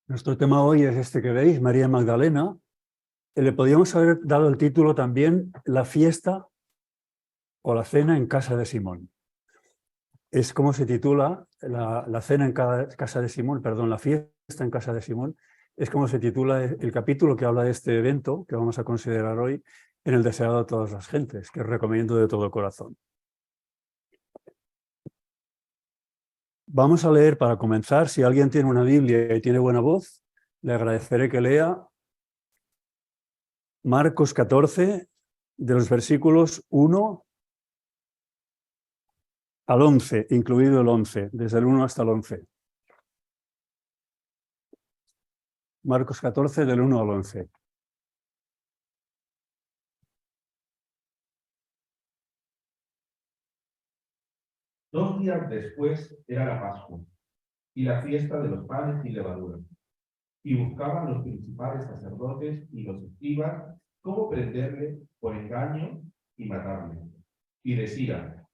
Nuestro tema hoy es este que veis, María Magdalena. Le podríamos haber dado el título también La fiesta o la cena en casa de Simón. Es como se titula la cena en casa de Simón, perdón, la fiesta en casa de Simón. Es como se titula el capítulo que habla de este evento que vamos a considerar hoy en el deseado de todas las gentes, que os recomiendo de todo corazón. Vamos a leer para comenzar. Si alguien tiene una Biblia y tiene buena voz, le agradeceré que lea Marcos 14, de los versículos 1 al 11, incluido el 11, desde el 1 hasta el 11. Marcos 14, del 1 al 11. Dos días después era la Pascua y la fiesta de los panes sin levadura. Y buscaban los principales sacerdotes y los escribas cómo prenderle por engaño y matarle. Y decían: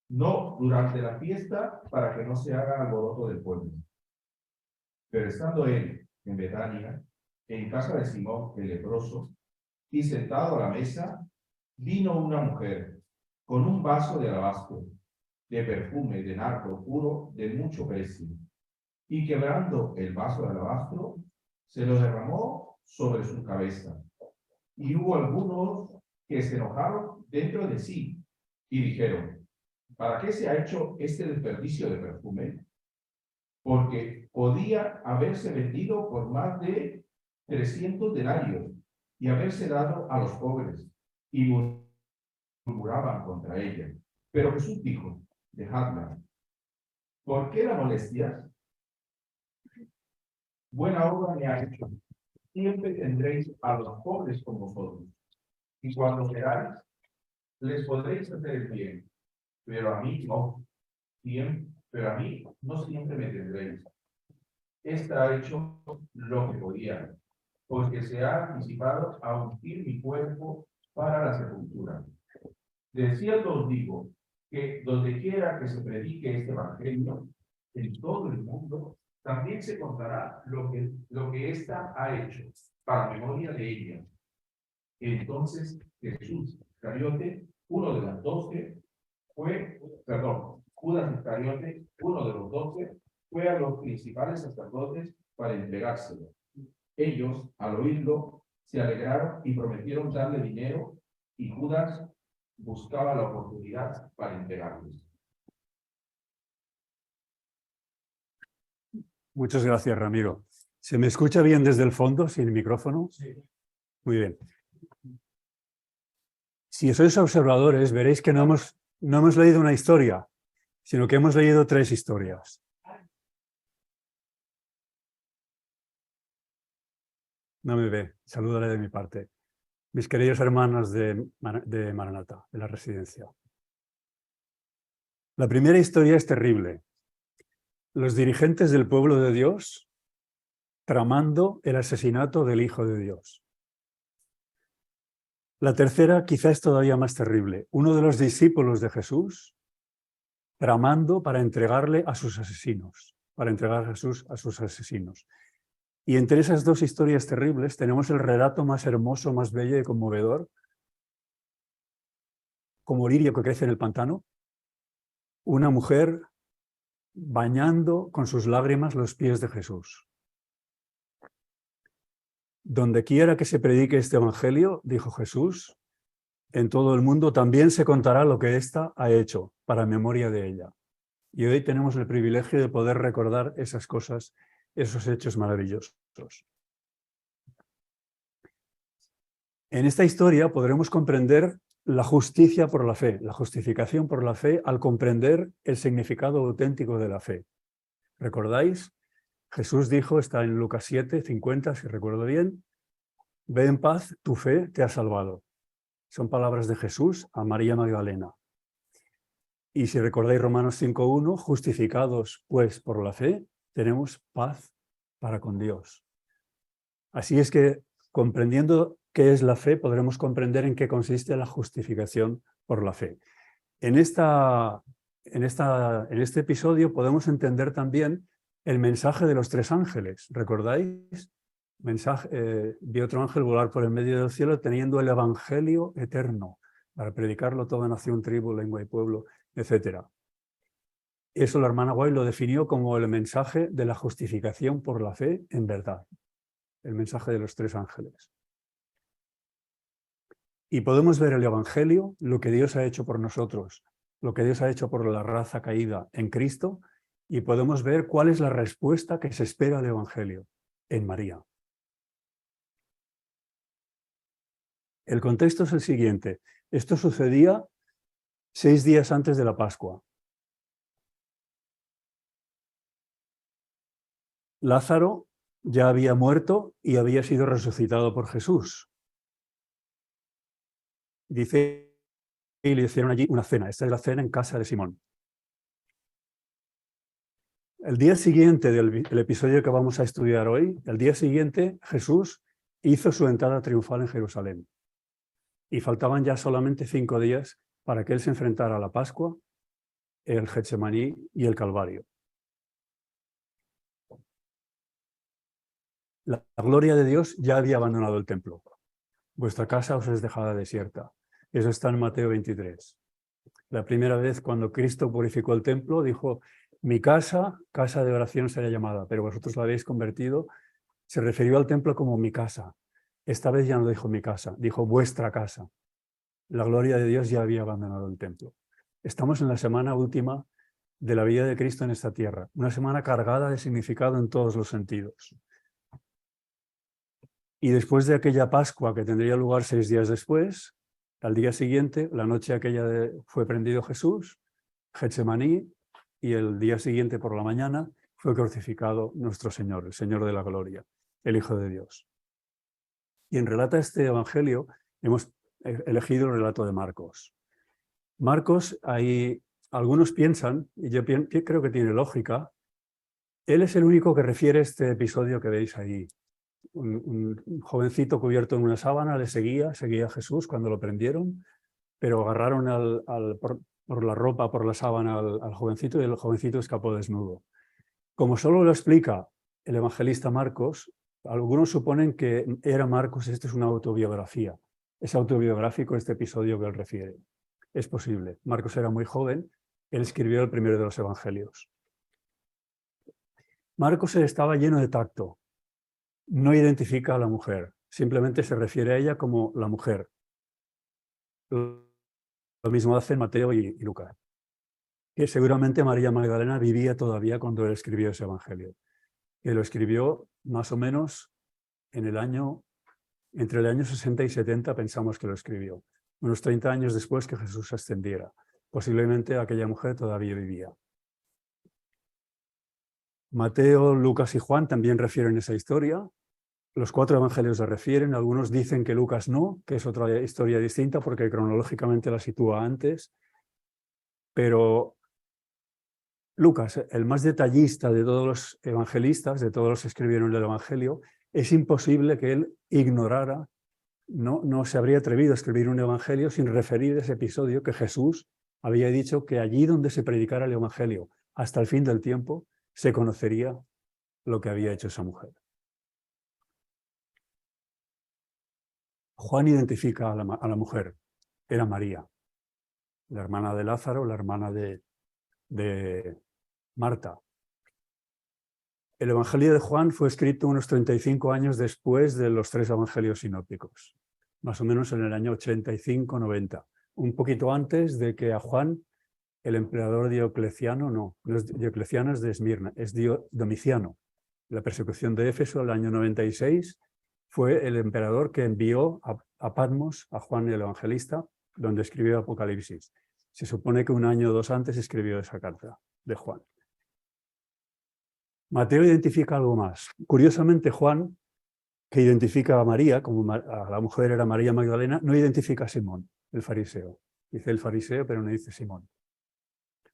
no durante la fiesta, para que no se haga alboroto del pueblo. Pero estando él en Betania, en casa de Simón el leproso, y sentado a la mesa, vino una mujer con un vaso de alabastro, de perfume de nardo puro de mucho precio, y quebrando el vaso de alabastro, se lo derramó sobre su cabeza. Y hubo algunos que se enojaron dentro de sí, y dijeron: ¿para qué se ha hecho este desperdicio de perfume? Porque podía haberse vendido por más de 300 denarios y haberse dado a los pobres. Y murmuraban contra ella. Pero Jesús dijo: dejadla. ¿Por qué la molestias? Buena obra me ha hecho. Siempre tendréis a los pobres con vosotros, y cuando queráis, les podréis hacer el bien, pero a mí no. Pero a mí no siempre me tendréis. Esta ha hecho lo que podía, porque se ha anticipado a ungir mi cuerpo para la sepultura. De cierto os digo que donde quiera que se predique este evangelio, en todo el mundo, también se contará lo que ésta ha hecho, para memoria de ella. Entonces Jesús Iscariote, uno de los 12, Judas Iscariote, uno de los 12, fue a los principales sacerdotes para entregárselo. Ellos, al oírlo, se alegraron y prometieron darle dinero, y Judas buscaba la oportunidad para entregarles. Muchas gracias, Ramiro. ¿Se me escucha bien desde el fondo, sin micrófono? Sí. Muy bien. Si sois observadores, veréis que no hemos leído una historia, sino que hemos leído tres historias. No me ve, saludaré de mi parte. Mis queridos hermanos de Maranata, de la residencia. La primera historia es terrible. Los dirigentes del pueblo de Dios tramando el asesinato del Hijo de Dios. La tercera quizá es todavía más terrible. Uno de los discípulos de Jesús tramando para entregarle a sus asesinos, para entregar a Jesús a sus asesinos. Y entre esas dos historias terribles tenemos el relato más hermoso, más bello y conmovedor, como lirio que crece en el pantano, una mujer bañando con sus lágrimas los pies de Jesús. Donde quiera que se predique este evangelio, dijo Jesús, en todo el mundo también se contará lo que ésta ha hecho, para memoria de ella. Y hoy tenemos el privilegio de poder recordar esas cosas, esos hechos maravillosos. En esta historia podremos comprender la justicia por la fe, la justificación por la fe, al comprender el significado auténtico de la fe. ¿Recordáis? Jesús dijo, está en Lucas 7, 50, si recuerdo bien, ve en paz, tu fe te ha salvado. Son palabras de Jesús a María Magdalena. Y si recordáis Romanos 5.1, justificados pues por la fe, tenemos paz para con Dios. Así es que, comprendiendo qué es la fe, podremos comprender en qué consiste la justificación por la fe. En este episodio podemos entender también el mensaje de los tres ángeles. ¿Recordáis? Vi otro ángel volar por el medio del cielo teniendo el evangelio eterno para predicarlo toda nación, tribu, lengua y pueblo, etc. Eso la hermana White lo definió como el mensaje de la justificación por la fe en verdad. El mensaje de los tres ángeles. Y podemos ver el evangelio, lo que Dios ha hecho por nosotros, lo que Dios ha hecho por la raza caída en Cristo, y podemos ver cuál es la respuesta que se espera del evangelio en María. El contexto es el siguiente. Esto sucedía 6 días antes de la Pascua. Lázaro ya había muerto y había sido resucitado por Jesús. Dice, y le hicieron allí una cena. Esta es la cena en casa de Simón. El día siguiente del episodio que vamos a estudiar hoy, el día siguiente Jesús hizo su entrada triunfal en Jerusalén. Y faltaban ya solamente 5 días para que él se enfrentara a la Pascua, el Getsemaní y el Calvario. La gloria de Dios ya había abandonado el templo. Vuestra casa os es dejada desierta. Eso está en Mateo 23. La primera vez cuando Cristo purificó el templo, dijo, mi casa, casa de oración será llamada, pero vosotros la habéis convertido. Se refirió al templo como mi casa. Esta vez ya no dijo mi casa, dijo vuestra casa. La gloria de Dios ya había abandonado el templo. Estamos en la semana última de la vida de Cristo en esta tierra. Una semana cargada de significado en todos los sentidos. Y después de aquella Pascua que tendría lugar 6 días después, al día siguiente, la noche aquella fue prendido Jesús, Getsemaní, y el día siguiente por la mañana fue crucificado nuestro Señor, el Señor de la gloria, el Hijo de Dios. Y en relata este evangelio hemos elegido el relato de Marcos. Marcos, ahí algunos piensan, y yo creo que tiene lógica, él es el único que refiere este episodio que veis ahí. Un jovencito cubierto en una sábana le seguía a Jesús cuando lo prendieron, pero agarraron por la ropa, por la sábana al jovencito y el jovencito escapó desnudo. Como solo lo explica el evangelista Marcos, algunos suponen que era Marcos, esto es una autobiografía. Es autobiográfico este episodio que él refiere. Es posible. Marcos era muy joven, él escribió el primero de los evangelios. Marcos estaba lleno de tacto. No identifica a la mujer, simplemente se refiere a ella como la mujer. Lo mismo hacen Mateo y Lucas. Que seguramente María Magdalena vivía todavía cuando él escribió ese evangelio. Que lo escribió más o menos entre el año 60 y 70 pensamos que lo escribió. Unos 30 años después que Jesús ascendiera. Posiblemente aquella mujer todavía vivía. Mateo, Lucas y Juan también refieren esa historia. Los 4 evangelios la refieren. Algunos dicen que Lucas no, que es otra historia distinta porque cronológicamente la sitúa antes. Pero Lucas, el más detallista de todos los evangelistas, de todos los que escribieron el evangelio, es imposible que él ignorara, no se habría atrevido a escribir un evangelio sin referir ese episodio que Jesús había dicho que allí donde se predicara el evangelio hasta el fin del tiempo se conocería lo que había hecho esa mujer. Juan identifica a la mujer, era María, la hermana de Lázaro, la hermana de Marta. El Evangelio de Juan fue escrito unos 35 años después de los 3 evangelios sinópticos, más o menos en el año 85-90, un poquito antes de que a Juan, el emperador Diocleciano, no es Diocleciano, es de Esmirna, es Domiciano. La persecución de Éfeso, el año 96, fue el emperador que envió a Patmos a Juan el Evangelista, donde escribió Apocalipsis. Se supone que 1 año o 2 antes escribió esa carta de Juan. Mateo identifica algo más. Curiosamente, Juan, que identifica a María, como a la mujer era María Magdalena, no identifica a Simón, el fariseo. Dice el fariseo, pero no dice Simón.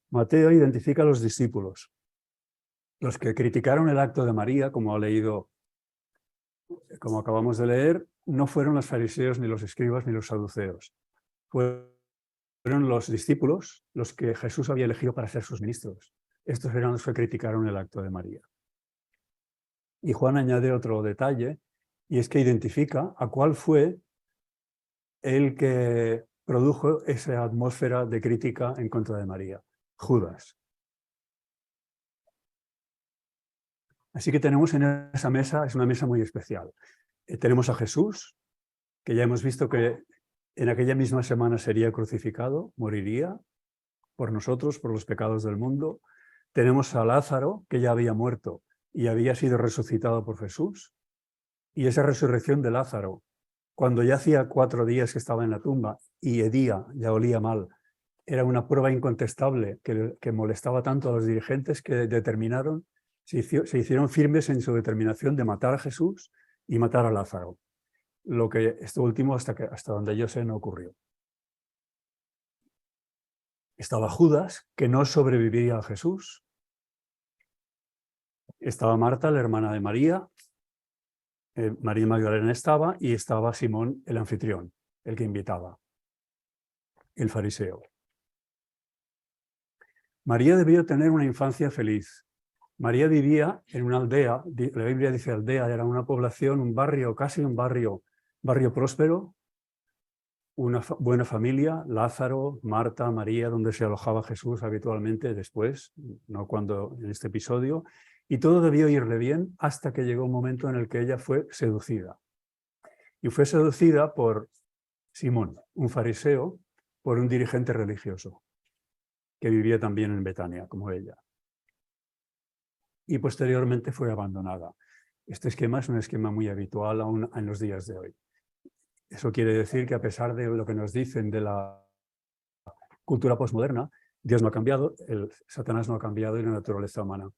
Mateo identifica a los discípulos. Los que criticaron el acto de María, como ha leído, como acabamos de leer, no fueron los fariseos, ni los escribas, ni los saduceos. Fueron los discípulos los que Jesús había elegido para ser sus ministros. Estos eran los que criticaron el acto de María. Y Juan añade otro detalle, y es que identifica a cuál fue el que produjo esa atmósfera de crítica en contra de María: Judas. Así que tenemos en esa mesa, es una mesa muy especial. Tenemos a Jesús, que ya hemos visto que en aquella misma semana sería crucificado, moriría por nosotros, por los pecados del mundo. Tenemos a Lázaro, que ya había muerto y había sido resucitado por Jesús. Y esa resurrección de Lázaro, cuando ya hacía 4 días que estaba en la tumba y hedía, ya olía mal, era una prueba incontestable que molestaba tanto a los dirigentes que determinaron, se hicieron firmes en su determinación de matar a Jesús y matar a Lázaro. Lo que esto último, hasta donde yo sé, no ocurrió. Estaba Judas, que no sobreviviría a Jesús. Estaba Marta, la hermana de María. María Magdalena estaba, y estaba Simón, el anfitrión, el que invitaba, el fariseo. María debió tener una infancia feliz. María vivía en una aldea, la Biblia dice aldea, era una población, un barrio, casi un barrio próspero, una buena familia, Lázaro, Marta, María, donde se alojaba Jesús habitualmente después, no cuando en este episodio, y todo debió irle bien hasta que llegó un momento en el que ella fue seducida. Y fue seducida por Simón, un fariseo, por un dirigente religioso, que vivía también en Betania, como ella. Y posteriormente fue abandonada. Este esquema es un esquema muy habitual aún en los días de hoy. Eso quiere decir que a pesar de lo que nos dicen de la cultura posmoderna, Dios no ha cambiado, Satanás no ha cambiado y la naturaleza humana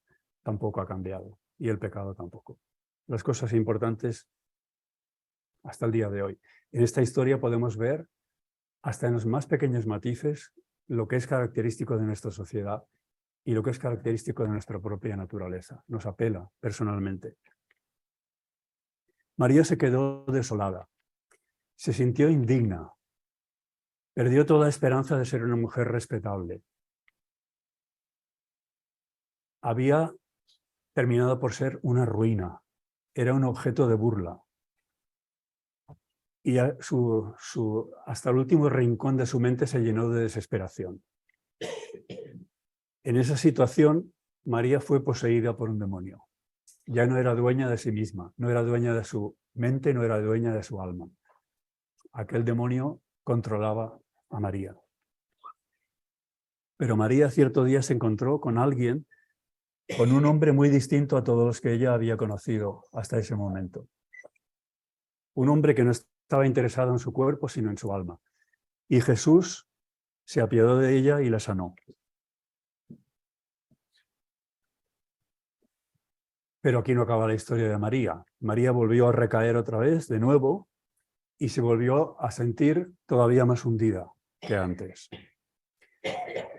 tampoco ha cambiado, y el pecado tampoco. Las cosas importantes hasta el día de hoy. En esta historia podemos ver, hasta en los más pequeños matices, lo que es característico de nuestra sociedad y lo que es característico de nuestra propia naturaleza. Nos apela personalmente. María se quedó desolada, se sintió indigna, perdió toda esperanza de ser una mujer respetable. Había terminado por ser una ruina, era un objeto de burla. Y hasta el último rincón de su mente se llenó de desesperación. En esa situación, María fue poseída por un demonio. Ya no era dueña de sí misma, no era dueña de su mente, no era dueña de su alma. Aquel demonio controlaba a María. Pero María cierto día se encontró con alguien, con un hombre muy distinto a todos los que ella había conocido hasta ese momento. Un hombre que no estaba interesado en su cuerpo, sino en su alma. Y Jesús se apiadó de ella y la sanó. Pero aquí no acaba la historia de María. María volvió a recaer otra vez, de nuevo, y se volvió a sentir todavía más hundida que antes.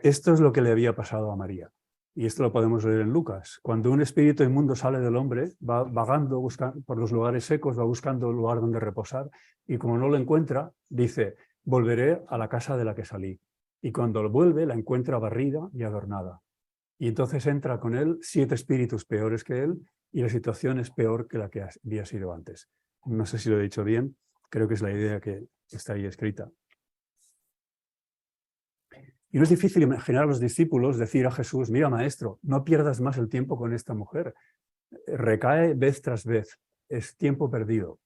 Esto es lo que le había pasado a María. Y esto lo podemos leer en Lucas. Cuando un espíritu inmundo sale del hombre, va vagando por los lugares secos, va buscando un lugar donde reposar, y como no lo encuentra, dice: volveré a la casa de la que salí. Y cuando vuelve, la encuentra barrida y adornada. Y entonces entra con él 7 espíritus peores que él, y la situación es peor que la que había sido antes. No sé si lo he dicho bien, creo que es la idea que está ahí escrita. Y no es difícil imaginar a los discípulos decir a Jesús: mira, maestro, no pierdas más el tiempo con esta mujer. Recae vez tras vez, es tiempo perdido.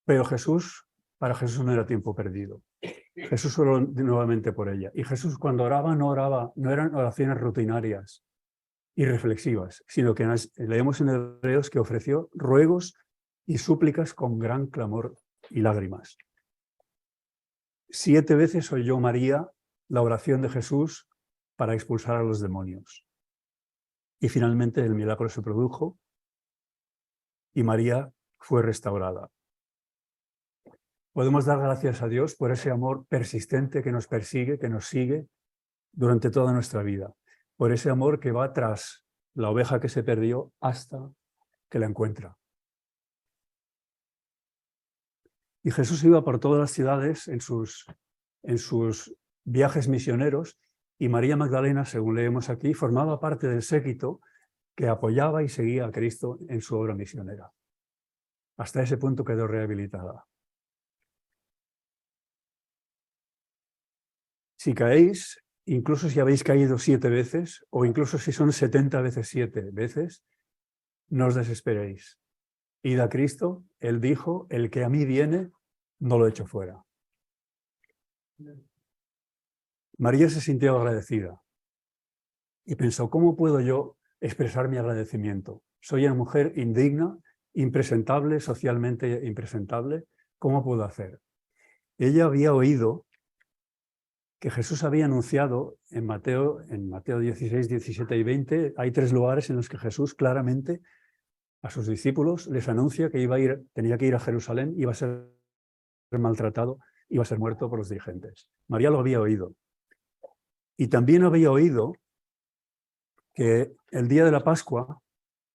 Pero para Jesús no era tiempo perdido. Jesús oró nuevamente por ella. Y Jesús, cuando oraba, no eran oraciones rutinarias y reflexivas, sino que leemos en Hebreos que ofreció ruegos y súplicas con gran clamor y lágrimas. 7 veces oyó María la oración de Jesús para expulsar a los demonios. Y finalmente el milagro se produjo y María fue restaurada. Podemos dar gracias a Dios por ese amor persistente que nos persigue, que nos sigue durante toda nuestra vida. Por ese amor que va tras la oveja que se perdió hasta que la encuentra. Y Jesús iba por todas las ciudades en sus viajes misioneros Y María Magdalena, según leemos aquí, formaba parte del séquito que apoyaba y seguía a Cristo en su obra misionera. Hasta ese punto quedó rehabilitada. Si caéis, incluso si habéis caído 7 veces, o incluso si son 70 veces 7 veces, no os desesperéis. Id a Cristo, Él dijo, el que a mí viene, no lo echo fuera. María se sintió agradecida y pensó, ¿cómo puedo yo expresar mi agradecimiento? Soy una mujer indigna, impresentable, socialmente impresentable. ¿Cómo puedo hacer? Ella había oído que Jesús había anunciado en Mateo 16, 17 y 20, hay 3 lugares en los que Jesús claramente a sus discípulos les anuncia que tenía que ir a Jerusalén, iba a ser maltratado, iba a ser muerto por los dirigentes. María lo había oído. Y también había oído que el día de la Pascua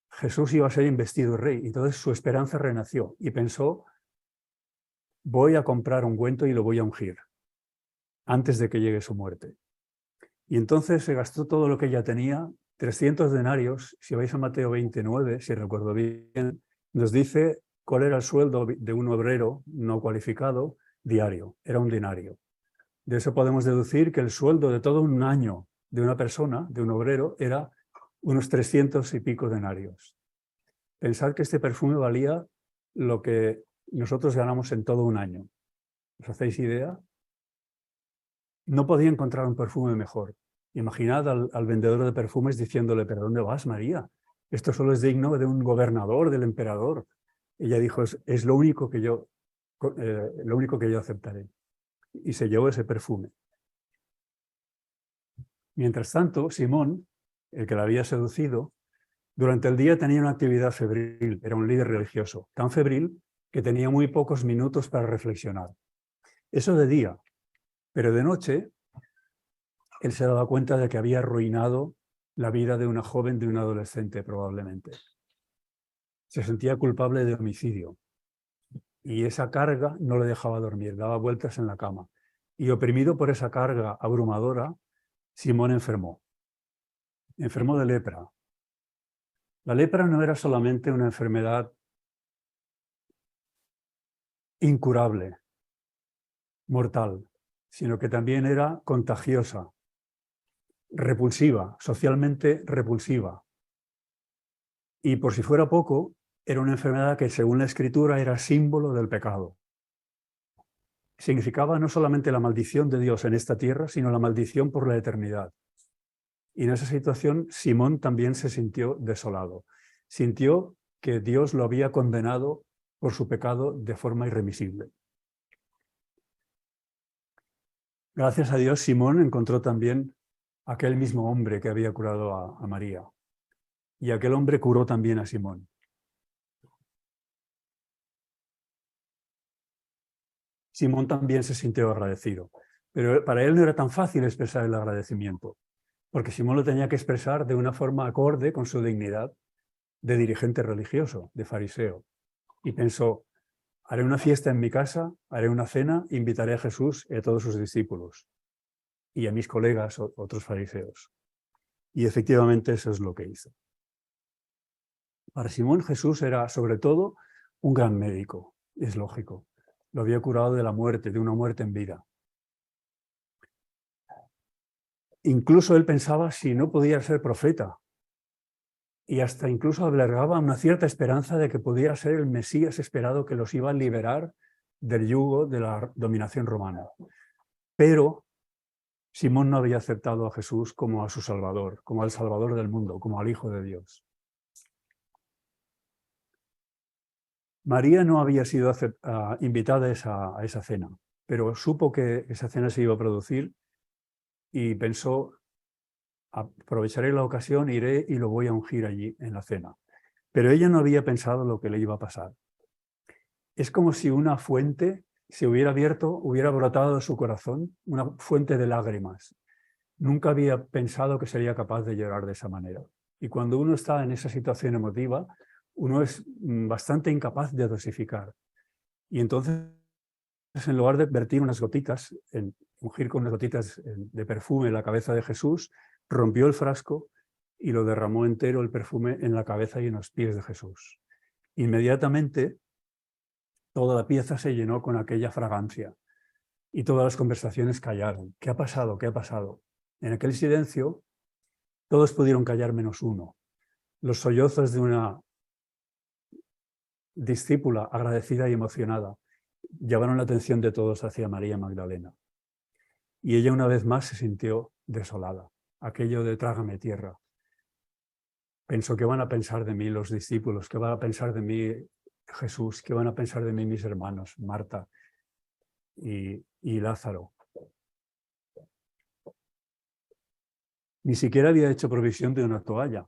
Jesús iba a ser investido rey, y entonces su esperanza renació y pensó, voy a comprar ungüento y lo voy a ungir antes de que llegue su muerte. Y entonces se gastó todo lo que ella tenía, 300 denarios, si vais a Mateo 29, si recuerdo bien, nos dice cuál era el sueldo de un obrero no cualificado diario, era un denario. De eso podemos deducir que el sueldo de todo un año de una persona, de un obrero, era unos 300 y pico denarios. Pensad que este perfume valía lo que nosotros ganamos en todo un año. ¿Os hacéis idea? No podía encontrar un perfume mejor. Imaginad al vendedor de perfumes diciéndole, ¿pero dónde vas, María? Esto solo es digno de un gobernador, del emperador. Ella dijo, es lo único que yo aceptaré. Y se llevó ese perfume. Mientras tanto, Simón, el que la había seducido, durante el día tenía una actividad febril, era un líder religioso, tan febril que tenía muy pocos minutos para reflexionar. Eso de día, pero de noche, él se daba cuenta de que había arruinado la vida de una joven, de un adolescente probablemente. Se sentía culpable de homicidio y esa carga no le dejaba dormir, daba vueltas en la cama. Y oprimido por esa carga abrumadora, Simón enfermó. Enfermó de lepra. La lepra no era solamente una enfermedad incurable, mortal, sino que también era contagiosa, repulsiva, socialmente repulsiva. Y por si fuera poco, era una enfermedad que según la Escritura era símbolo del pecado. Significaba no solamente la maldición de Dios en esta tierra, sino la maldición por la eternidad. Y en esa situación Simón también se sintió desolado. Sintió que Dios lo había condenado por su pecado de forma irremisible. Gracias a Dios, Simón encontró también aquel mismo hombre que había curado a María. Y aquel hombre curó también a Simón. Simón también se sintió agradecido, pero para él no era tan fácil expresar el agradecimiento, porque Simón lo tenía que expresar de una forma acorde con su dignidad de dirigente religioso, de fariseo. Y pensó, haré una fiesta en mi casa, haré una cena, invitaré a Jesús y a todos sus discípulos y a mis colegas, otros fariseos. Y efectivamente eso es lo que hizo. Para Simón Jesús era sobre todo un gran médico, es lógico. Lo había curado de la muerte, de una muerte en vida. Incluso él pensaba si no podía ser profeta. Y hasta incluso albergaba una cierta esperanza de que pudiera ser el Mesías esperado que los iba a liberar del yugo de la dominación romana. Pero Simón no había aceptado a Jesús como a su Salvador, como al Salvador del mundo, como al Hijo de Dios. María no había sido invitada a esa cena, pero supo que esa cena se iba a producir y pensó, aprovecharé la ocasión, iré y lo voy a ungir allí en la cena. Pero ella no había pensado lo que le iba a pasar. Es como si una fuente se hubiera abierto, hubiera brotado de su corazón, una fuente de lágrimas. Nunca había pensado que sería capaz de llorar de esa manera. Y cuando uno está en esa situación emotiva, uno es bastante incapaz de dosificar. Y entonces en lugar de vertir unas gotitas, ungir con unas gotitas de perfume en la cabeza de Jesús, rompió el frasco y lo derramó entero el perfume en la cabeza y en los pies de Jesús. Inmediatamente, toda la pieza se llenó con aquella fragancia y todas las conversaciones callaron. ¿Qué ha pasado? ¿Qué ha pasado? En aquel silencio, todos pudieron callar menos uno. Los sollozos de una discípula agradecida y emocionada llevaron la atención de todos hacia María Magdalena. Y ella una vez más se sintió desolada. Aquello de trágame tierra. Pensó, ¿qué van a pensar de mí los discípulos? ¿Qué van a pensar de mí Jesús? ¿Qué van a pensar de mí mis hermanos, Marta y Lázaro? Ni siquiera había hecho provisión de una toalla.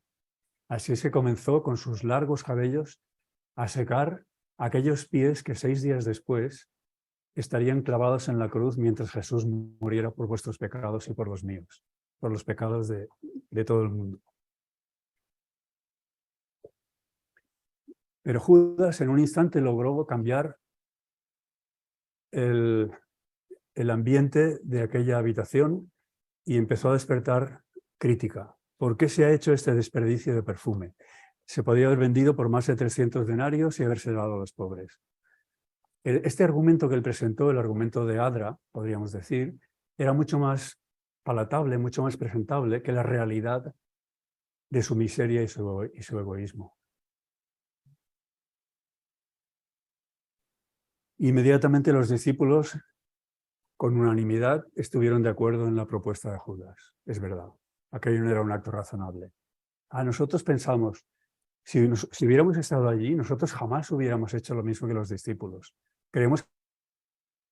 Así es que comenzó con sus largos cabellos a secar aquellos pies que 6 días después estarían clavados en la cruz mientras Jesús muriera por vuestros pecados y por los míos, por los pecados de todo el mundo. Pero Judas en un instante logró cambiar el ambiente de aquella habitación y empezó a despertar crítica. ¿Por qué se ha hecho este desperdicio de perfume? Se podía haber vendido por más de 300 denarios y haberse dado a los pobres. Este argumento que él presentó, el argumento de Adra, podríamos decir, era mucho más palatable, mucho más presentable que la realidad de su miseria y su egoísmo. Inmediatamente los discípulos, con unanimidad, estuvieron de acuerdo en la propuesta de Judas. Es verdad, aquello no era un acto razonable. Nosotros pensamos, si hubiéramos estado allí, nosotros jamás hubiéramos hecho lo mismo que los discípulos. Creemos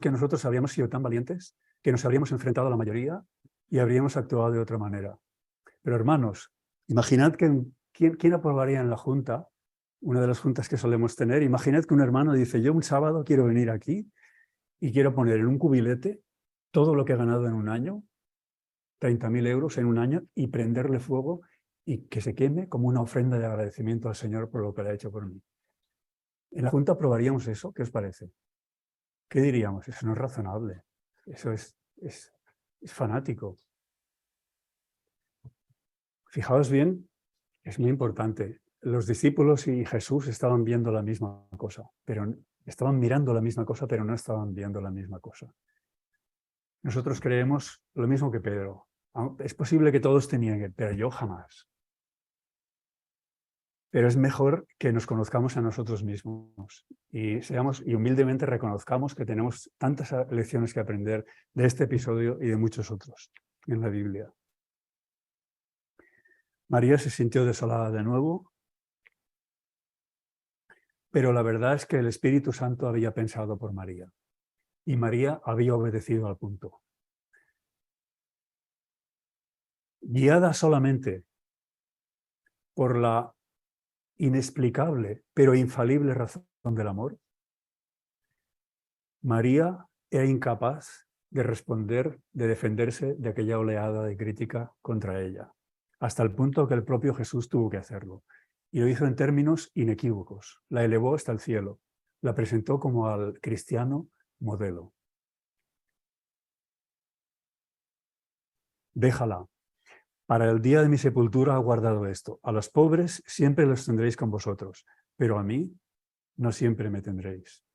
que nosotros habríamos sido tan valientes que nos habríamos enfrentado a la mayoría y habríamos actuado de otra manera. Pero hermanos, imaginad que ¿quién aprobaría en la junta, una de las juntas que solemos tener? Imaginad que un hermano dice, yo un sábado quiero venir aquí y quiero poner en un cubilete todo lo que he ganado en un año, 30.000 euros en un año, y prenderle fuego y que se queme como una ofrenda de agradecimiento al Señor por lo que le ha hecho por mí. ¿En la junta aprobaríamos eso? ¿Qué os parece? ¿Qué diríamos? Eso no es razonable. Eso es fanático. Fijaos bien, es muy importante. Los discípulos y Jesús estaban viendo la misma cosa, pero estaban mirando la misma cosa, pero no estaban viendo la misma cosa. Nosotros creemos lo mismo que Pedro. Es posible que todos tenían, pero yo jamás. Pero es mejor que nos conozcamos a nosotros mismos y humildemente reconozcamos que tenemos tantas lecciones que aprender de este episodio y de muchos otros en la Biblia. María se sintió desolada de nuevo, pero la verdad es que el Espíritu Santo había pensado por María y María había obedecido al punto. Guiada solamente por la inexplicable pero infalible razón del amor, María era incapaz de responder, de defenderse de aquella oleada de crítica contra ella, hasta el punto que el propio Jesús tuvo que hacerlo. Y lo hizo en términos inequívocos. La elevó hasta el cielo. La presentó como al cristiano modelo. Déjala. Para el día de mi sepultura ha guardado esto. A los pobres siempre los tendréis con vosotros, pero a mí no siempre me tendréis.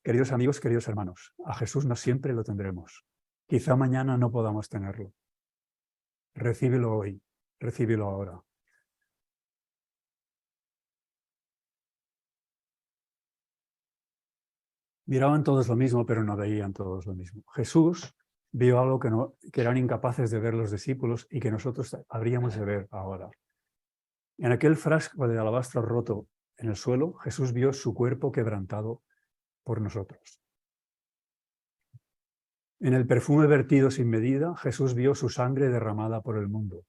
Queridos amigos, queridos hermanos, a Jesús no siempre lo tendremos. Quizá mañana no podamos tenerlo. Recíbelo hoy, recíbelo ahora. Miraban todos lo mismo, pero no veían todos lo mismo. Jesús vio algo que eran incapaces de ver los discípulos y que nosotros habríamos de ver ahora. En aquel frasco de alabastro roto en el suelo, Jesús vio su cuerpo quebrantado por nosotros. En el perfume vertido sin medida, Jesús vio su sangre derramada por el mundo,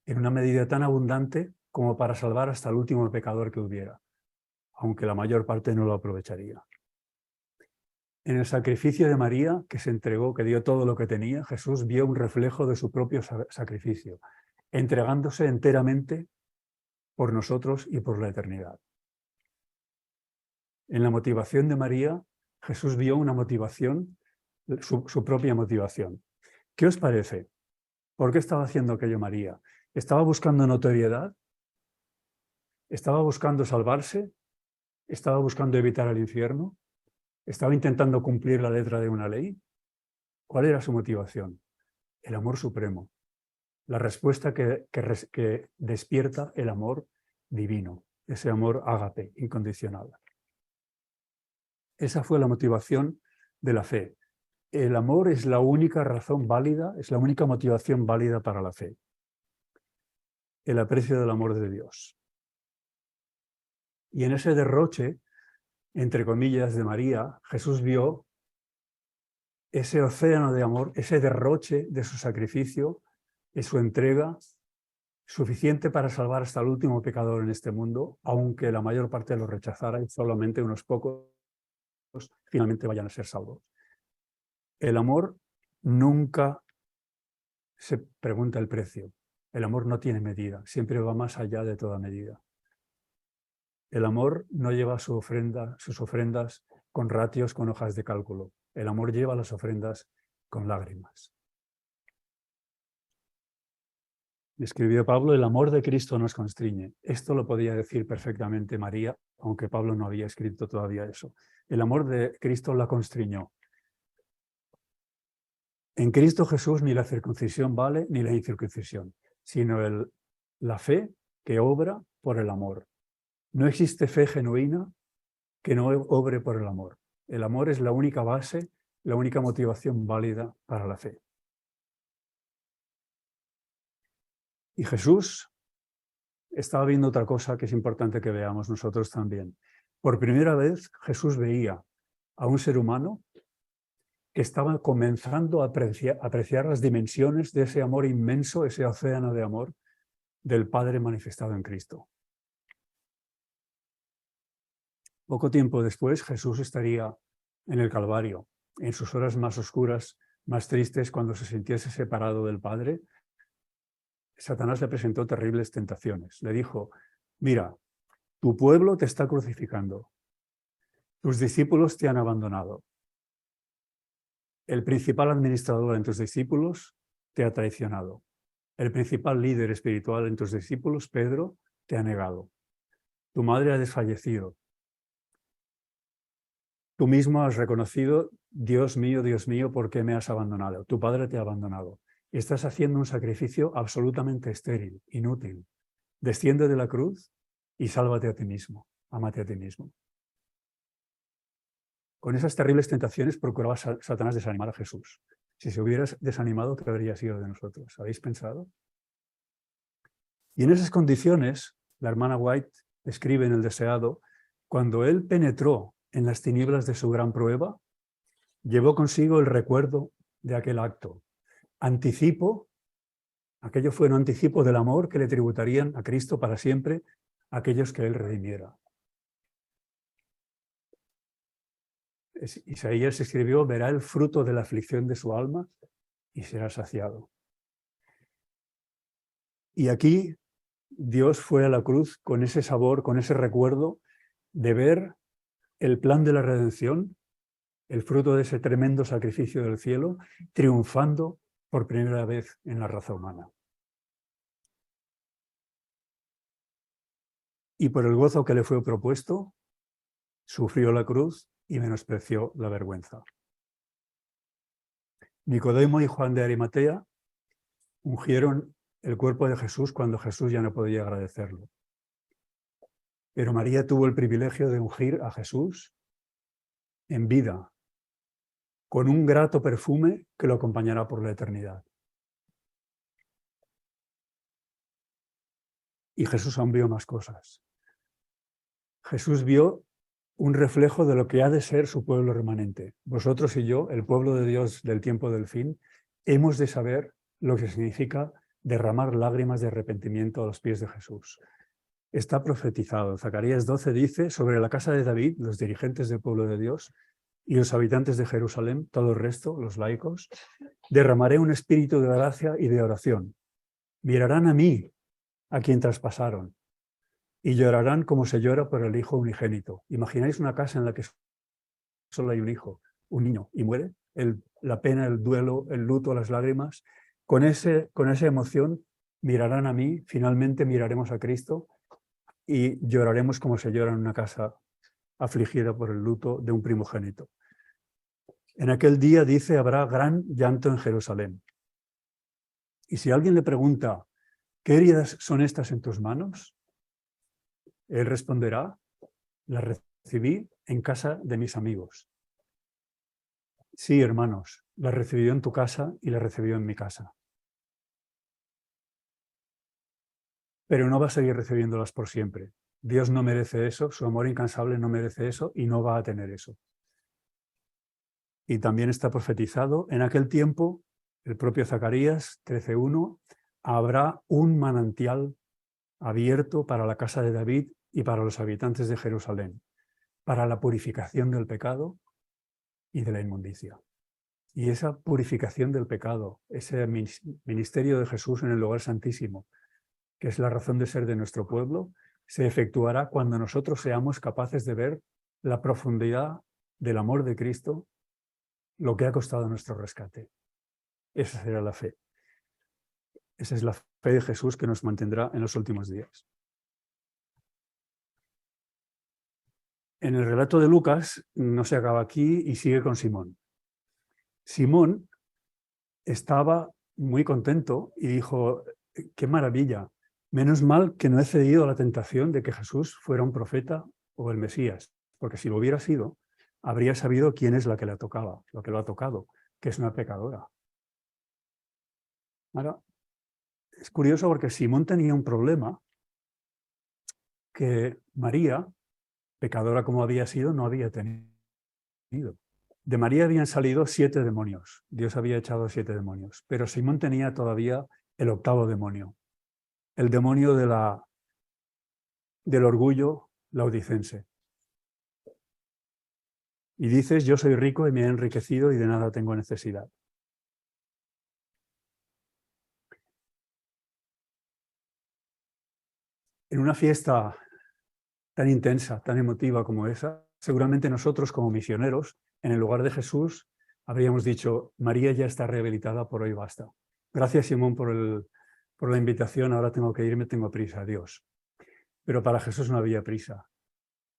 en una medida tan abundante como para salvar hasta el último pecador que hubiera, aunque la mayor parte no lo aprovecharía. En el sacrificio de María, que se entregó, que dio todo lo que tenía, Jesús vio un reflejo de su propio sacrificio, entregándose enteramente por nosotros y por la eternidad. En la motivación de María, Jesús vio una motivación, su propia motivación. ¿Qué os parece? ¿Por qué estaba haciendo aquello María? ¿Estaba buscando notoriedad? ¿Estaba buscando salvarse? ¿Estaba buscando evitar el infierno? ¿Estaba intentando cumplir la letra de una ley? ¿Cuál era su motivación? El amor supremo. La respuesta que despierta el amor divino, ese amor ágape, incondicional. Esa fue la motivación de la fe. El amor es la única razón válida, es la única motivación válida para la fe. El aprecio del amor de Dios. Y en ese derroche, entre comillas, de María, Jesús vio ese océano de amor, ese derroche de su sacrificio, de su entrega, suficiente para salvar hasta el último pecador en este mundo, aunque la mayor parte lo rechazara y solamente unos pocos finalmente vayan a ser salvos. El amor nunca se pregunta el precio. El amor no tiene medida, siempre va más allá de toda medida. El amor no lleva sus ofrendas con ratios, con hojas de cálculo. El amor lleva las ofrendas con lágrimas. Escribió Pablo, el amor de Cristo nos constriñe. Esto lo podía decir perfectamente María, aunque Pablo no había escrito todavía eso. El amor de Cristo la constriñó. En Cristo Jesús ni la circuncisión vale ni la incircuncisión, sino la fe que obra por el amor. No existe fe genuina que no obre por el amor. El amor es la única base, la única motivación válida para la fe. Y Jesús estaba viendo otra cosa que es importante que veamos nosotros también. Por primera vez Jesús veía a un ser humano que estaba comenzando a apreciar las dimensiones de ese amor inmenso, ese océano de amor del Padre manifestado en Cristo. Poco tiempo después, Jesús estaría en el Calvario, en sus horas más oscuras, más tristes, cuando se sintiese separado del Padre. Satanás le presentó terribles tentaciones. Le dijo, mira, tu pueblo te está crucificando, tus discípulos te han abandonado, el principal administrador en tus discípulos te ha traicionado, el principal líder espiritual en tus discípulos, Pedro, te ha negado, tu madre ha desfallecido, tú mismo has reconocido, Dios mío, ¿por qué me has abandonado? Tu padre te ha abandonado. Y estás haciendo un sacrificio absolutamente estéril, inútil. Desciende de la cruz y sálvate a ti mismo, ámate a ti mismo. Con esas terribles tentaciones procuraba Satanás desanimar a Jesús. Si se hubiera desanimado, ¿qué habría sido de nosotros? ¿Habéis pensado? Y en esas condiciones, la hermana White escribe en El Deseado, cuando él penetró en las tinieblas de su gran prueba, llevó consigo el recuerdo de aquel acto. Anticipo, aquello fue un anticipo del amor que le tributarían a Cristo para siempre aquellos que él redimiera. Isaías escribió, verá el fruto de la aflicción de su alma y será saciado. Y aquí Dios fue a la cruz con ese sabor, con ese recuerdo de ver el plan de la redención, el fruto de ese tremendo sacrificio del cielo, triunfando por primera vez en la raza humana. Y por el gozo que le fue propuesto, sufrió la cruz y menospreció la vergüenza. Nicodemo y Juan de Arimatea ungieron el cuerpo de Jesús cuando Jesús ya no podía agradecerlo. Pero María tuvo el privilegio de ungir a Jesús en vida, con un grato perfume que lo acompañará por la eternidad. Y Jesús aún vio más cosas. Jesús vio un reflejo de lo que ha de ser su pueblo remanente. Vosotros y yo, el pueblo de Dios del tiempo del fin, hemos de saber lo que significa derramar lágrimas de arrepentimiento a los pies de Jesús. Está profetizado. Zacarías 12 dice, sobre la casa de David, los dirigentes del pueblo de Dios y los habitantes de Jerusalén, todo el resto, los laicos, derramaré un espíritu de gracia y de oración. Mirarán a mí, a quien traspasaron. y llorarán como se llora por el hijo unigénito. ¿Imagináis una casa en la que solo hay un hijo, un niño, y muere? La pena, el duelo, el luto, las lágrimas. Con esa emoción mirarán a mí, finalmente miraremos a Cristo y lloraremos como se llora en una casa afligida por el luto de un primogénito. En aquel día, dice, habrá gran llanto en Jerusalén. Y si alguien le pregunta, ¿qué heridas son estas en tus manos? Él responderá, las recibí en casa de mis amigos. Sí, hermanos, las recibió en tu casa y las recibió en mi casa. Pero no va a seguir recibiéndolas por siempre. Dios no merece eso, su amor incansable no merece eso y no va a tener eso. Y también está profetizado, en aquel tiempo, el propio Zacarías 13:1, habrá un manantial abierto para la casa de David y para los habitantes de Jerusalén, para la purificación del pecado y de la inmundicia. Y esa purificación del pecado, ese ministerio de Jesús en el lugar santísimo, que es la razón de ser de nuestro pueblo, se efectuará cuando nosotros seamos capaces de ver la profundidad del amor de Cristo, lo que ha costado nuestro rescate. Esa será la fe. Esa es la fe de Jesús que nos mantendrá en los últimos días. En el relato de Lucas no se acaba aquí y sigue con Simón. Simón estaba muy contento y dijo, qué maravilla, menos mal que no he cedido a la tentación de que Jesús fuera un profeta o el Mesías, porque si lo hubiera sido, habría sabido quién es la que le tocaba, lo que lo ha tocado, que es una pecadora. Ahora, es curioso porque Simón tenía un problema que María, pecadora como había sido, no había tenido. De María habían salido 7 demonios. Dios había echado 7 demonios. Pero Simón tenía todavía el 8º demonio. El demonio del orgullo laudicense. Y dices, yo soy rico y me he enriquecido y de nada tengo necesidad. En una fiesta tan intensa, tan emotiva como esa, seguramente nosotros como misioneros, en el lugar de Jesús, habríamos dicho, María ya está rehabilitada, por hoy basta. Gracias, Simón, por la invitación, ahora tengo que irme, tengo prisa, adiós. Pero para Jesús no había prisa.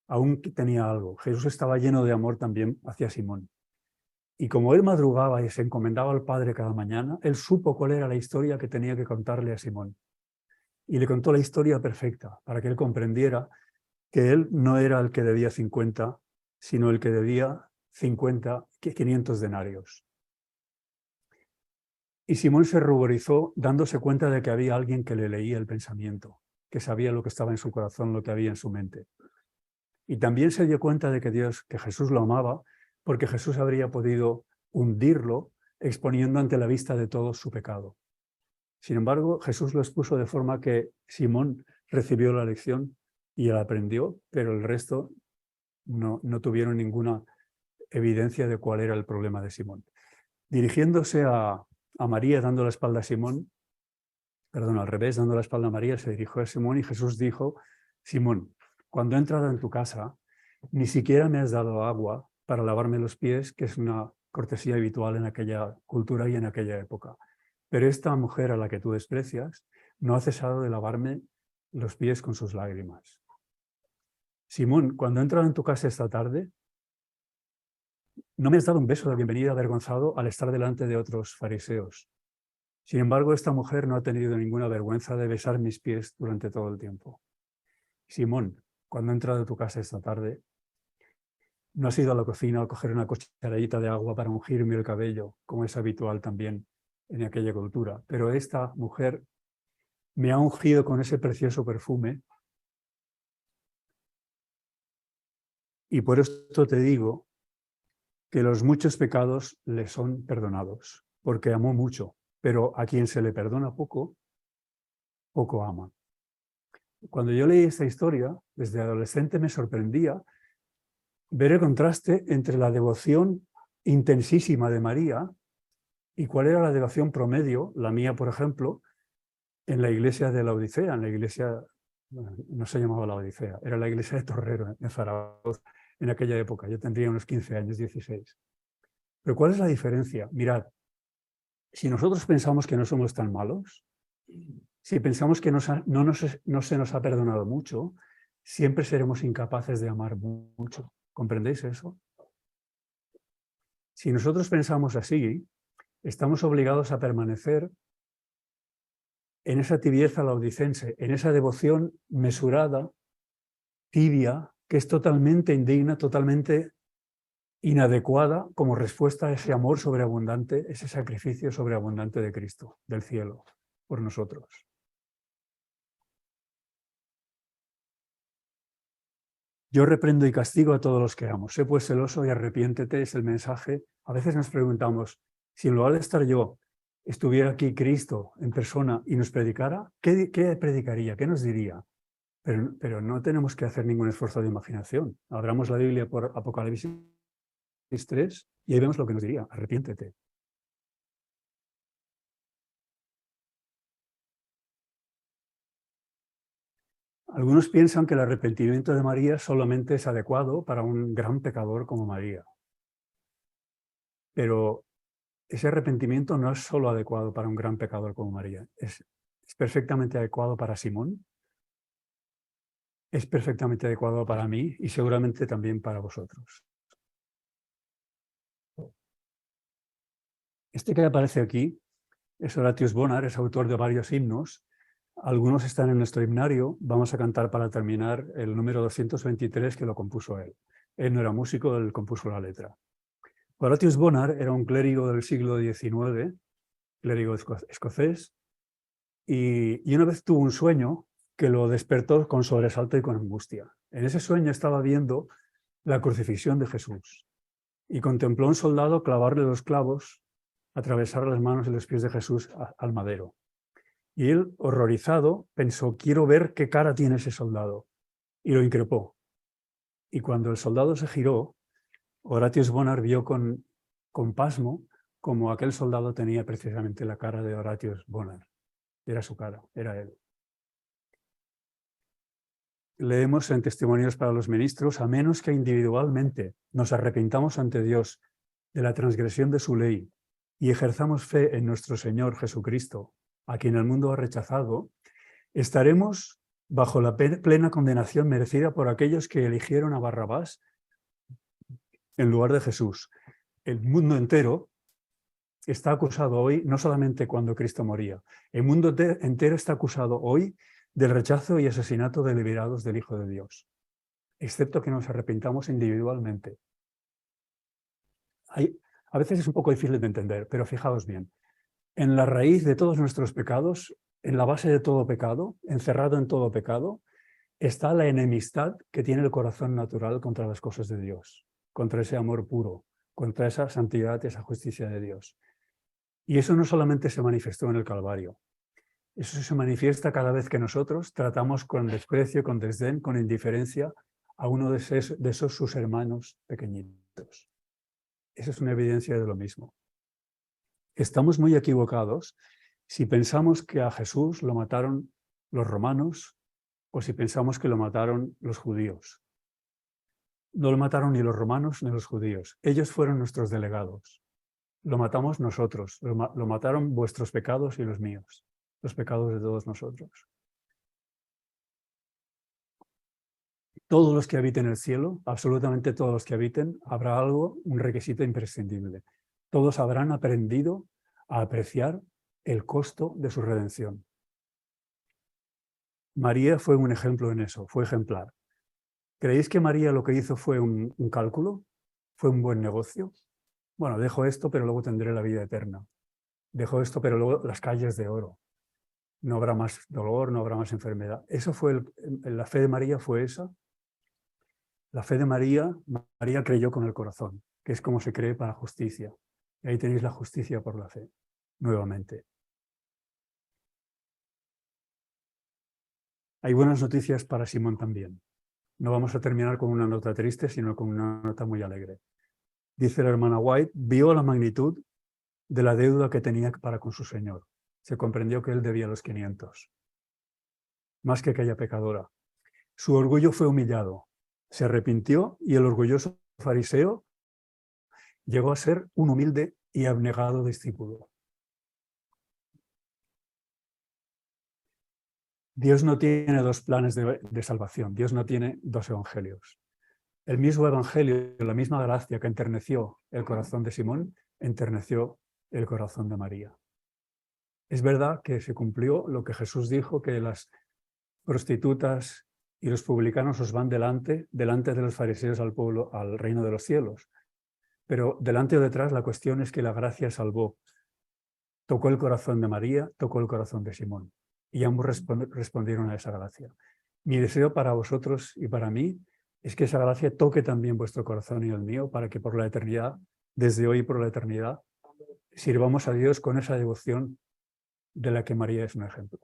Aún tenía algo. Jesús estaba lleno de amor también hacia Simón. Y como él madrugaba y se encomendaba al Padre cada mañana, él supo cuál era la historia que tenía que contarle a Simón. Y le contó la historia perfecta para que él comprendiera que él no era el que debía 50, sino el que debía 500 denarios. Y Simón se ruborizó dándose cuenta de que había alguien que le leía el pensamiento, que sabía lo que estaba en su corazón, lo que había en su mente. Y también se dio cuenta de que Jesús lo amaba, porque Jesús habría podido hundirlo exponiendo ante la vista de todos su pecado. Sin embargo, Jesús lo expuso de forma que Simón recibió la lección y él aprendió, pero el resto no tuvieron ninguna evidencia de cuál era el problema de Simón. Dirigiéndose a María, dando la espalda a Simón, perdón, al revés, dando la espalda a María, se dirigió a Simón y Jesús dijo, Simón, cuando he entrado en tu casa, ni siquiera me has dado agua para lavarme los pies, que es una cortesía habitual en aquella cultura y en aquella época. Pero esta mujer a la que tú desprecias no ha cesado de lavarme los pies con sus lágrimas. Simón, cuando he entrado en tu casa esta tarde, no me has dado un beso de bienvenida avergonzado al estar delante de otros fariseos. Sin embargo, esta mujer no ha tenido ninguna vergüenza de besar mis pies durante todo el tiempo. Simón, cuando he entrado a tu casa esta tarde, no has ido a la cocina a coger una cucharadita de agua para ungirme el cabello, como es habitual también en aquella cultura. Pero esta mujer me ha ungido con ese precioso perfume y por esto te digo que los muchos pecados le son perdonados, porque amó mucho, pero a quien se le perdona poco, poco ama. Cuando yo leí esta historia, desde adolescente me sorprendía ver el contraste entre la devoción intensísima de María y cuál era la devoción promedio, la mía, por ejemplo, en la iglesia de la Odisea, en la iglesia Bueno, no se llamaba la Odisea, era la iglesia de Torrero en Zaragoza en aquella época. Yo tendría unos 15 años, 16. Pero ¿cuál es la diferencia? Mirad, si nosotros pensamos que no somos tan malos, si pensamos que no se nos ha perdonado mucho, siempre seremos incapaces de amar mucho. ¿Comprendéis eso? Si nosotros pensamos así, estamos obligados a permanecer en esa tibieza laodicense, en esa devoción mesurada, tibia, que es totalmente indigna, totalmente inadecuada como respuesta a ese amor sobreabundante, ese sacrificio sobreabundante de Cristo, del cielo, por nosotros. Yo reprendo y castigo a todos los que amo. Sé pues celoso y arrepiéntete, es el mensaje. A veces nos preguntamos, si en lugar de estar yo, estuviera aquí Cristo en persona y nos predicara, ¿qué predicaría? ¿Qué nos diría? Pero no tenemos que hacer ningún esfuerzo de imaginación. Abramos la Biblia por Apocalipsis 3 y ahí vemos lo que nos diría, arrepiéntete. Algunos piensan que el arrepentimiento de María solamente es adecuado para un gran pecador como María. Pero ese arrepentimiento no es solo adecuado para un gran pecador como María. Es perfectamente adecuado para Simón, es perfectamente adecuado para mí y seguramente también para vosotros. Este que aparece aquí es Horatius Bonar, es autor de varios himnos. Algunos están en nuestro himnario. Vamos a cantar para terminar el número 223 que lo compuso él. Él no era músico, él compuso la letra. Horatius Bonar era un clérigo del siglo XIX, clérigo escocés, y una vez tuvo un sueño que lo despertó con sobresalto y con angustia. En ese sueño estaba viendo la crucifixión de Jesús y contempló a un soldado clavarle los clavos, atravesar las manos y los pies de Jesús al madero. Y él, horrorizado, pensó, quiero ver qué cara tiene ese soldado, y lo increpó. Y cuando el soldado se giró, Horatius Bonar vio con pasmo como aquel soldado tenía precisamente la cara de Horatius Bonar. Era su cara, era él. Leemos en Testimonios para los Ministros, a menos que individualmente nos arrepintamos ante Dios de la transgresión de su ley y ejerzamos fe en nuestro Señor Jesucristo, a quien el mundo ha rechazado, estaremos bajo la plena condenación merecida por aquellos que eligieron a Barrabás en lugar de Jesús. El mundo entero está acusado hoy, no solamente cuando Cristo moría, el mundo entero está acusado hoy del rechazo y asesinato deliberados del Hijo de Dios, excepto que nos arrepintamos individualmente. A veces es un poco difícil de entender, pero fijaos bien, en la raíz de todos nuestros pecados, en la base de todo pecado, encerrado en todo pecado, está la enemistad que tiene el corazón natural contra las cosas de Dios, contra ese amor puro, contra esa santidad y esa justicia de Dios. Y eso no solamente se manifestó en el Calvario, eso se manifiesta cada vez que nosotros tratamos con desprecio, con desdén, con indiferencia a uno de esos sus hermanos pequeñitos. Esa es una evidencia de lo mismo. Estamos muy equivocados si pensamos que a Jesús lo mataron los romanos o si pensamos que lo mataron los judíos. No lo mataron ni los romanos ni los judíos. Ellos fueron nuestros delegados. Lo matamos nosotros. Lo mataron vuestros pecados y los míos. Los pecados de todos nosotros. Todos los que habiten el cielo, absolutamente todos los que habiten, habrá algo, un requisito imprescindible. Todos habrán aprendido a apreciar el costo de su redención. María fue un ejemplo en eso, fue ejemplar. ¿Creéis que María lo que hizo fue un cálculo? ¿Fue un buen negocio? Bueno, dejo esto, pero luego tendré la vida eterna. Dejo esto, pero luego las calles de oro. No habrá más dolor, no habrá más enfermedad. Eso fue la fe de María fue esa. La fe de María creyó con el corazón, que es como se cree para justicia. Y ahí tenéis la justicia por la fe, nuevamente. Hay buenas noticias para Simón también. No vamos a terminar con una nota triste, sino con una nota muy alegre. Dice la hermana White, vio la magnitud de la deuda que tenía para con su Señor. Se comprendió que él debía los 500. más que aquella pecadora. Su orgullo fue humillado, se arrepintió y el orgulloso fariseo llegó a ser un humilde y abnegado discípulo. Dios no tiene dos planes de salvación, Dios no tiene dos evangelios. El mismo evangelio, la misma gracia que enterneció el corazón de Simón, enterneció el corazón de María. Es verdad que se cumplió lo que Jesús dijo, que las prostitutas y los publicanos os van delante de los fariseos al pueblo, al reino de los cielos. Pero delante o detrás la cuestión es que la gracia salvó. Tocó el corazón de María, tocó el corazón de Simón. Y ambos respondieron a esa gracia. Mi deseo para vosotros y para mí es que esa gracia toque también vuestro corazón y el mío, para que por la eternidad, desde hoy y por la eternidad, sirvamos a Dios con esa devoción de la que María es un ejemplo.